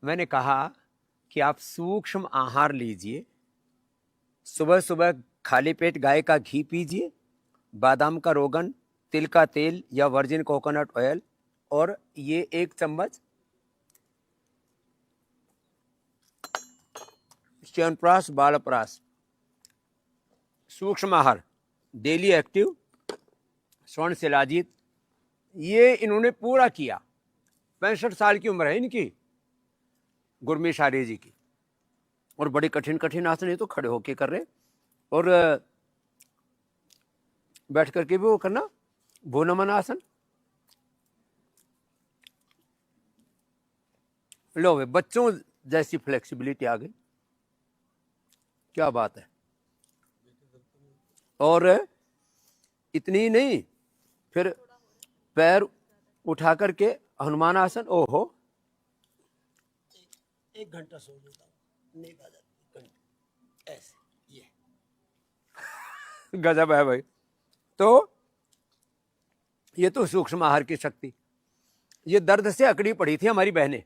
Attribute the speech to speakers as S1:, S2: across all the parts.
S1: मैंने कहा कि आप सूक्ष्म आहार लीजिए, सुबह सुबह खाली पेट गाय का घी पीजिए, बादाम का रोगन, तिल का तेल या वर्जिन कोकोनट ऑयल, और ये 1 चम्मच च्यवनप्राश बालप्राश। सूक्ष्म आहार, डेली एक्टिव, स्वर्ण शिलाजीत, ये इन्होंने पूरा किया। 65 साल की उम्र है इनकी, गुरमीत आर्य जी की, और बड़ी कठिन कठिन आसन है तो खड़े होके कर रहे, और बैठ करके भी वो करना, भू नमन आसन। लो वे बच्चों जैसी फ्लेक्सिबिलिटी आ गई, क्या बात है। और इतनी ही नहीं, फिर पैर उठा करके हनुमान आसन। ओहो,
S2: 1 घंटा सो लेता हूँ, नींद आ जाती है ऐसे, ये
S1: गजब है भाई। तो ये तो सूक्ष्म आहार की शक्ति। ये दर्द से अकड़ी पड़ी थी हमारी बहनें,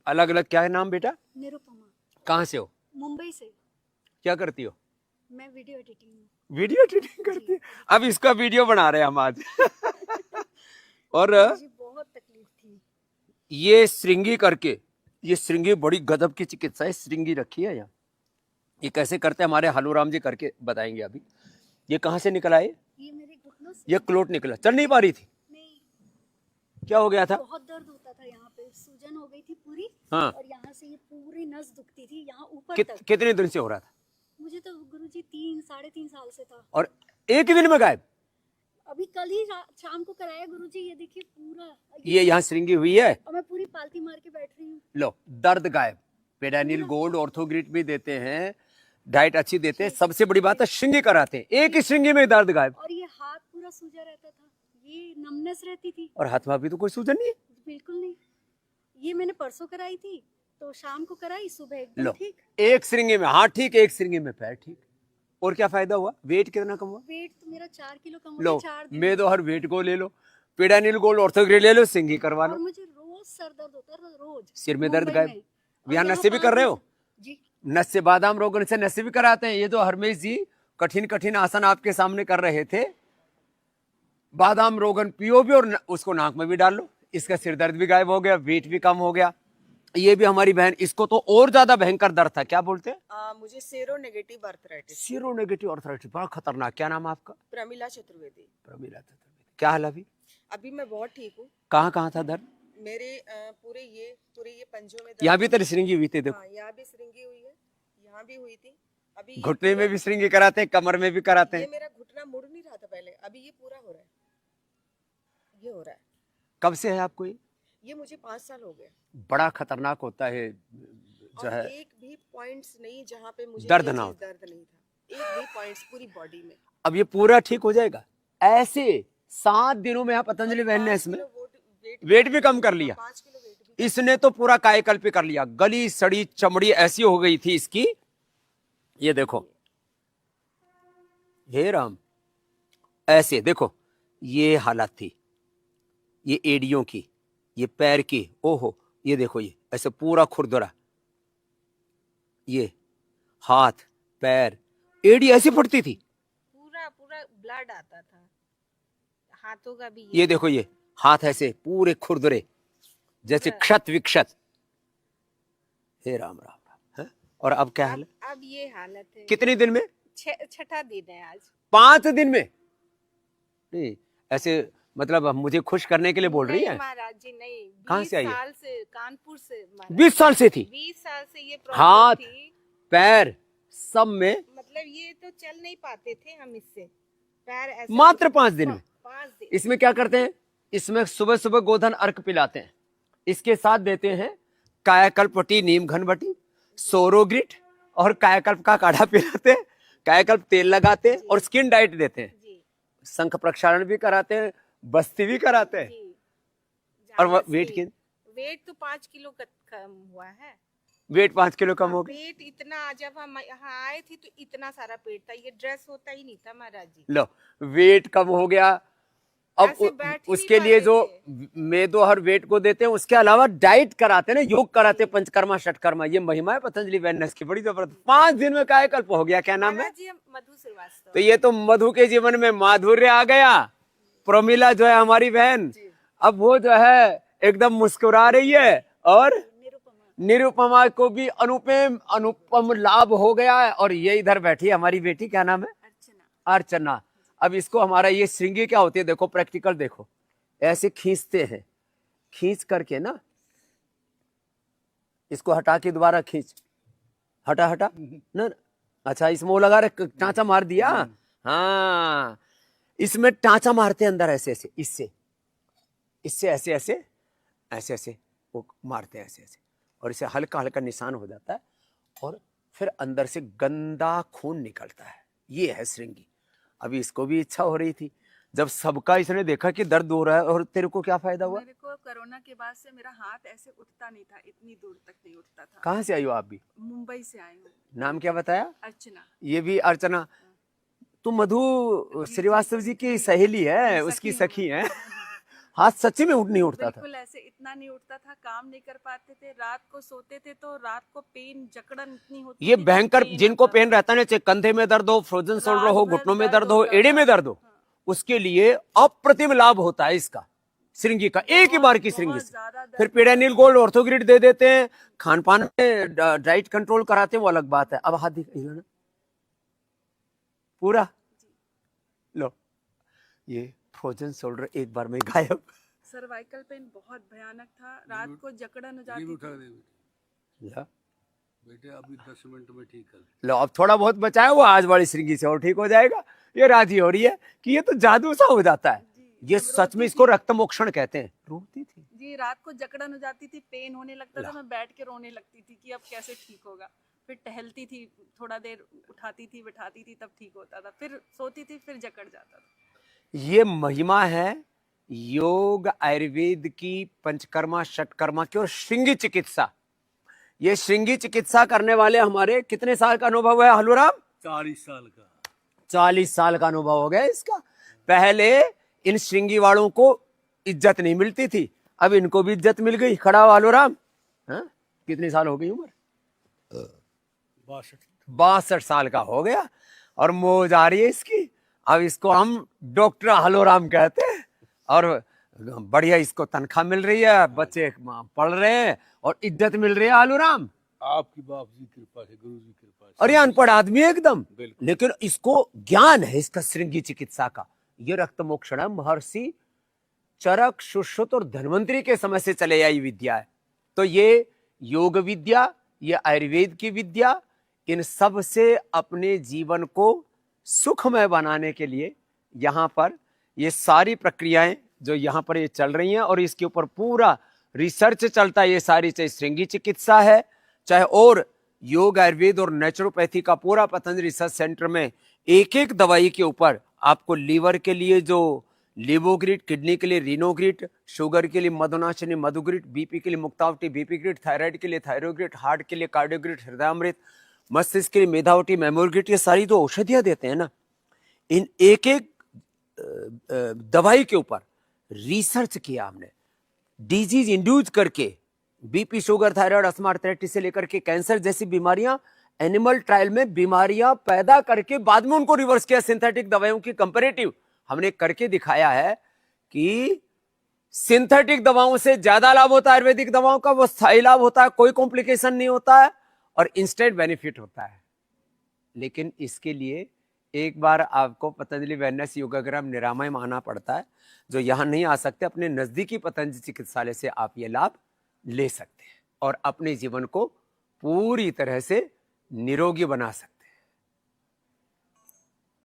S1: अलग अलग। क्या है नाम बेटा?
S3: निरुपमा।
S1: कहाँ से हो?
S3: मुंबई से।
S1: क्या करती हो?
S3: मैं वीडियो एडिटिंग में।
S1: वीडियो एडिटिंग करती है? अब इसका वीडियो बना रहे हैं हम आज। और
S3: मुझे बहुत तकलीफ थी।
S1: ये श्रृंगी करके, ये श्रृंगी बड़ी गजब की चिकित्सा है। श्रृंगी रखी है यहाँ, ये कैसे करते हैं हमारे हालूराम जी करके बताएंगे अभी। ये कहाँ से निकला है?
S3: ये मेरे घुटनों से।
S1: ये क्लोट निकला, चल नहीं पा रही थी?
S3: नहीं।
S1: क्या हो गया था?
S3: बहुत दर्द होता था, यहाँ पे सूजन हो गई थी पूरी।
S1: हाँ।
S3: और यहाँ से ये पूरी नस दुखती थी, यहाँ ऊपर तक।
S1: कितने दिन से हो रहा था?
S3: मुझे तो गुरुजी 3-3.5 साल से था।
S1: और एक ही दिन में गायब?
S3: अभी कल ही शाम को कराया गुरुजी, ये देखिए पूरा।
S1: ये यहाँ श्रृंगी हुई है,
S3: और मैं पूरी पालती मार के बैठ रही हूँ।
S1: लो दर्द गायब। पेडानिल गोल्ड, ऑर्थोग्रिट भी देते हैं, डाइट अच्छी देते हैं, सबसे बड़ी बात है श्रृंगी कराते हैं, एक ही श्रृंगी में दर्द गायब।
S3: और ये हाथ पूरा सूजा रहता था, ये नमनेस रहती थी।
S1: और हाथ में भी तो कोई सूजन नहीं है?
S3: बिल्कुल नहीं। ये मैंने परसों कराई थी, तो शाम को कराई, सुबह एकदम
S1: लो
S3: ठीक।
S1: एक श्रृंगी में हाथ ठीक, एक श्रृंगी में पैर ठीक। और क्या फायदा हुआ? वेट कितना कम हुआ?
S3: वेट तो मेरा 4 किलो कम हो
S1: लो
S3: गया 4 दिन
S1: मैं तो हर वेट को ले लो, पेडानिल गोल्ड, ऑर्थोग्रिट ले लो, श्रृंगी करवा
S3: और
S1: लो।
S3: मुझे रोज सर दर्द होता था, रोज।
S1: सिर में दर्द
S3: मुंबई
S1: गायब।
S3: में।
S1: यहाँ
S3: और
S1: नशे भी कर रहे हो?
S3: जी।
S1: नशे, बादाम रोगन से नशे भी कराते हैं। ये तो हरमेश जी कठिन कठिन आसन आपके सामने कर रहे थे। बादाम रोगन पियो भी और उसको नाक में भी डाल लो, इसका सिर दर्द भी गायब हो गया, वेट भी कम हो गया। ये भी हमारी बहन, इसको तो और ज्यादा भयंकर दर्द था। क्या बोलते हैं?
S4: मुझे seronegative arthritis.
S1: Seronegative arthritis, बड़ा खतरनाक। क्या नाम है आपका?
S4: प्रमिला चतुर्वेदी।
S1: प्रमिला चतुर्वेदी। क्या हाल है अभी?
S4: अभी मैं बहुत ठीक हूँ।
S1: कहाँ कहाँ था दर्द?
S4: मेरे पूरे ये पंजों में दर्द।
S1: यहाँ भी तेरी श्रृंगी हुई थी, देखो।
S4: हाँ, यहाँ भी श्रृंगी हुई है, यहाँ भी हुई थी। अभी ये
S1: घुटने में
S4: पूरा-
S1: भी श्रृंगी कराते हैं, कमर में भी कराते
S4: ये
S1: हैं।
S4: मेरा घुटना मुड़ नहीं रहा था पहले, अभी ये पूरा हो रहा है, ये हो रहा है।
S1: कब से है आपको
S4: ये मुझे 5 साल हो गए।
S1: बड़ा खतरनाक होता है जो
S4: और
S1: है।
S4: एक भी पॉइंट्स नहीं जहाँ पे मुझे
S1: दर्द
S4: ये
S1: ना
S4: चीज़
S1: होता।
S4: दर्द नहीं था, एक भी पॉइंट्स पूरी बॉडी में।
S1: अब ये पूरा ठीक हो जाएगा ऐसे 7 दिनों में। आप पतंजलि वेलनेस में वेट भी कम कर लिया।
S4: 5 किलो वेट भी।
S1: इसने तो पूरा कायाकल्प कर लिया। गली सड़ी चमड़ी ऐसी हो गई थी इसकी, ये देखो। हे राम, ऐसे देखो, ये हालत थी, ये एड़ियों की, ये पैर की। ओहो, ये देखो, ये ऐसे पूरा खुरदुरा, ये हाथ पैर, एड़ी ऐसी फटती थी,
S5: पूरा पूरा ब्लड आता था हाथों का भी।
S1: ये देखो, ये हाथ ऐसे पूरे खुरदुरे जैसे क्षत विक्षत। हे राम राम राम। है? और अब क्या हाल है?
S5: अब ये हालत है।
S1: कितने दिन में?
S5: छठा दिन है आज।
S1: 5 दिन में? नहीं ऐसे, मतलब मुझे खुश करने के लिए बोल रही है?
S5: महाराज जी नहीं।
S1: कहाँ से आई है?
S5: 20 साल से कानपुर से।
S1: 20 साल से थी?
S5: 20 साल से ये
S1: हाथ
S5: प्रॉब्लम थी,
S1: पैर सब में।
S5: मतलब ये तो चल नहीं पाते थे हम इससे, पैर ऐसे।
S1: मात्र 5 दिन में?
S5: 5 दिन।
S1: इसमें क्या करते हैं? इसमें सुबह सुबह गोधन अर्क पिलाते हैं, इसके साथ देते हैं कायाकल्पटी नीम घनबटी, सोरोग्रिट और कायाकल्प का काढ़ा पिलाते हैं, कायाकल्प तेल लगाते हैं और स्किन डाइट देते हैं,
S5: जी
S1: शंख प्रक्षालन भी कराते हैं, बस्ती भी कराते हैं।
S5: जी।
S1: और
S5: ज़्यादा
S1: वेट
S5: से-
S1: की?
S5: वेट तो 5 किलो कम हुआ है।
S1: वेट 5 किलो कम हो गया।
S5: पेट इतना, जब हम यहाँ आए थे तो इतना सारा पेट था, ये ड्रेस होता ही नहीं था महाराज जी।
S1: लो वेट कम हो गया, अब
S5: ऐसे बैठ ही
S1: उसके
S5: नहीं
S1: लिए
S5: पा
S1: जो
S5: रहे
S1: मेदो हर वेट को देते हैं, उसके अलावा डाइट कराते हैं ना, योग कराते हैं, पंचकर्मा षटकर्मा। ये महिमा है पतंजलि वेलनेस की बड़ी जबरदस्त। 5 दिन में कायाकल्प हो गया। क्या नाम है?
S5: महाराज जी, हम मधु श्रीवास्तव।
S1: तो ये तो मधु के जीवन में माधुर्य आ गया। प्रमिला जो है हमारी बहन, अब वो जो है एकदम मुस्कुरा रही है, और निरुपमा को भी अनुपम लाभ हो गया है। और ये इधर बैठी है हमारी बेटी, क्या नाम है? अर्चना। अब इसको हमारा ये श्रृंगी क्या होती है, देखो प्रैक्टिकल देखो, ऐसे खींचते हैं, खींच करके ना इसको हटा के दोबारा खींच, हटा हटा ना। अच्छा, इसमें वो लगा रहे, टांचा मार दिया। हाँ, इसमें टांचा मारते हैं अंदर ऐसे ऐसे, इससे ऐसे ऐसे ऐसे ऐसे वो मारते हैं ऐसे ऐसे, और इसे हल्का हल्का निशान हो जाता है, और फिर अंदर से गंदा खून निकलता है। ये है श्रृंगी। अभी इसको भी इच्छा हो रही थी, जब सबका इसने देखा कि दर्द हो रहा है। और तेरे को क्या फायदा हुआ?
S6: मेरे को कोरोना के बाद से मेरा हाथ ऐसे उठता नहीं था, इतनी दूर तक नहीं उठता था।
S1: कहाँ से आई हो आप भी?
S6: मुंबई से आई हूँ।
S1: नाम क्या बताया?
S6: अर्चना।
S1: ये भी अर्चना। तू मधु श्रीवास्तव जी की सहेली है, उसकी सखी है। हाथ सच्ची में नहीं उठता था?
S6: बिल्कुल ऐसे इतना नहीं उठता था, काम नहीं कर पाते थे, रात को सोते थे तो रात को पेन जकड़न इतनी होती
S1: ये
S6: थी,
S1: भयंकर,
S6: पेन
S1: जिनको
S6: होता
S1: पेन रहता है ना, चाहे कंधे में दर्द हो, फ्रोजन शोल्डर हो,
S6: रात भर
S1: घुटनों में
S6: दर्द
S1: दर्द हो,
S6: होता
S1: एड़े
S6: था।
S1: में दर्द हो, उसके लिए अप्रतिम लाभ होता है इसका, श्रृंगी का, एक ही बार की श्रृंगी
S6: बहुत
S1: से।
S6: ज्यादा दर्द
S1: फिर पीडानिल गोल्ड ऑर्थोग्रिड दे देते हैं, खान पान में डाइट कंट्रोल कराते हैं, वो अलग बात है। अब हाथ दिखाइए ना पूरा, लो ये फ्रोजन शोल्डर एक बार में गायब।
S6: सर्वाइकल पेन बहुत भयानक था, रात को जकड़न हो जाती थी।
S1: ला,
S2: बेटे अभी 10 मिनट में ठीक कर।
S1: लो अब थोड़ा बहुत बचा है, वो आज वाली श्रृंगी से और ठीक हो जाएगा। ये राजी हो रही है कि ये तो जादू सा हो जाता है। ये सच में इसको रक्त मोक्षण कहते हैं। रोती थी
S6: जी, रात को जकड़न हो जाती थी, पेन होने लगता था, मैं बैठ के रोने लगती थी कि अब कैसे ठीक होगा। फिर टहलती थी, थोड़ा देर उठाती थी बिठाती थी, तब ठीक होता था, फिर सोती थी, फिर जकड़ जाता था।
S1: ये महिमा है योग आयुर्वेद की, पंचकर्मा षटकर्मा की और श्रृंगी चिकित्सा। ये श्रृंगी चिकित्सा करने वाले हमारे कितने साल का अनुभव है हलूराम?
S2: 40 साल का।
S1: 40 साल का अनुभव हो गया इसका। पहले इन श्रृंगी वालों को इज्जत नहीं मिलती थी, अब इनको भी इज्जत मिल गई। खड़ा हो हलूराम। कितनी साल हो गई उम्र? 62 साल का हो गया, और मौज आ रही है इसकी। अब इसको हम डॉक्टर हलूराम कहते हैं, और बढ़िया इसको तनख्वाह मिल रही है, बच्चे पढ़ रहे हैं, और इज्जत मिल रही है हलूराम।
S2: आपकी बाप जी कृपा है, गुरु जी कृपा है।
S1: और ये अनपढ़ आदमी है एकदम, लेकिन इसको ज्ञान है इसका श्रृंगी चिकित्सा का। ये रक्त मोक्षण है, महर्षि चरक, सुश्रुत और धन्वंतरी के समय से चले आई विद्या है। तो ये योग विद्या, ये आयुर्वेद की विद्या, इन सब से अपने जीवन को सुखमय बनाने के लिए यहाँ पर ये सारी प्रक्रियाएं जो यहाँ पर ये चल रही हैं, और इसके ऊपर पूरा रिसर्च चलता है। ये सारी, चाहे श्रृंगी चिकित्सा है, चाहे और योग आयुर्वेद और नेचुरोपैथी का पूरा पतंजलि रिसर्च सेंटर में एक एक दवाई के ऊपर आपको लीवर के लिए जो लिवोग्रिड, किडनी के लिए रिनोग्रिड, शुगर के लिए मधुनाशिनी मधुग्रिड, बीपी के लिए मुक्तावटी बीपीग्रिड, थायराइड के लिए थायरोग्रिड, हार्ट के लिए कार्डियोग्रिड हृदयामृत, मस्तिष्क के लिए मेधावटी मेमोग्रिड, ये सारी जो औषधियां देते हैं ना, इन एक एक दवाई के ऊपर रिसर्च किया हमने, डिजीज इंड्यूस करके, BP, sugar, thyroid, asthma, arthritis से लेकर के कैंसर जैसी बीमारियां, एनिमल ट्रायल में बीमारियां पैदा करके बाद में उनको रिवर्स किया सिंथेटिक दवाइयों की कंपैरेटिव। हमने करके दिखाया है कि सिंथेटिक दवाओं से ज्यादा लाभ होता है आयुर्वेदिक दवाओं का, वो स्थायी लाभ होता है, कोई कॉम्प्लिकेशन नहीं होता है, और इंस्टेंट बेनिफिट होता है। लेकिन इसके लिए एक बार आपको पतंजलि वेलनेस योगाग्राम निरामय में आना पड़ता है। जो यहां नहीं आ सकते, अपने नजदीकी पतंजलि चिकित्सालय से आप ये लाभ ले सकते हैं और अपने जीवन को पूरी तरह से निरोगी बना सकते हैं।